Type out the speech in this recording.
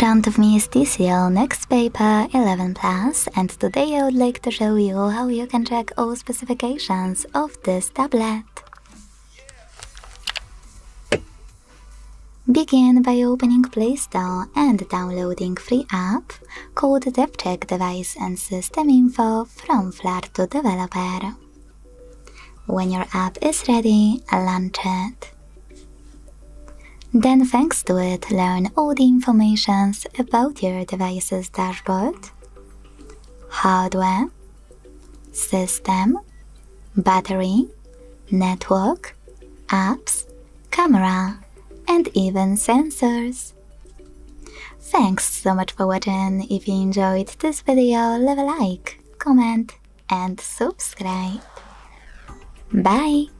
front of me is TCL NXTpaper 11 Plus, and today I would like to show you how you can check all specifications of this tablet. Begin by opening Play Store and downloading free app called DevCheck Device and System Info from Flash to Developer. When your app is ready, launch it. Then, thanks to it, learn all the information about your device's dashboard, hardware, system, battery, network, apps, camera, and even sensors. Thanks so much for watching. If you enjoyed this video, leave a like, comment, and subscribe. Bye!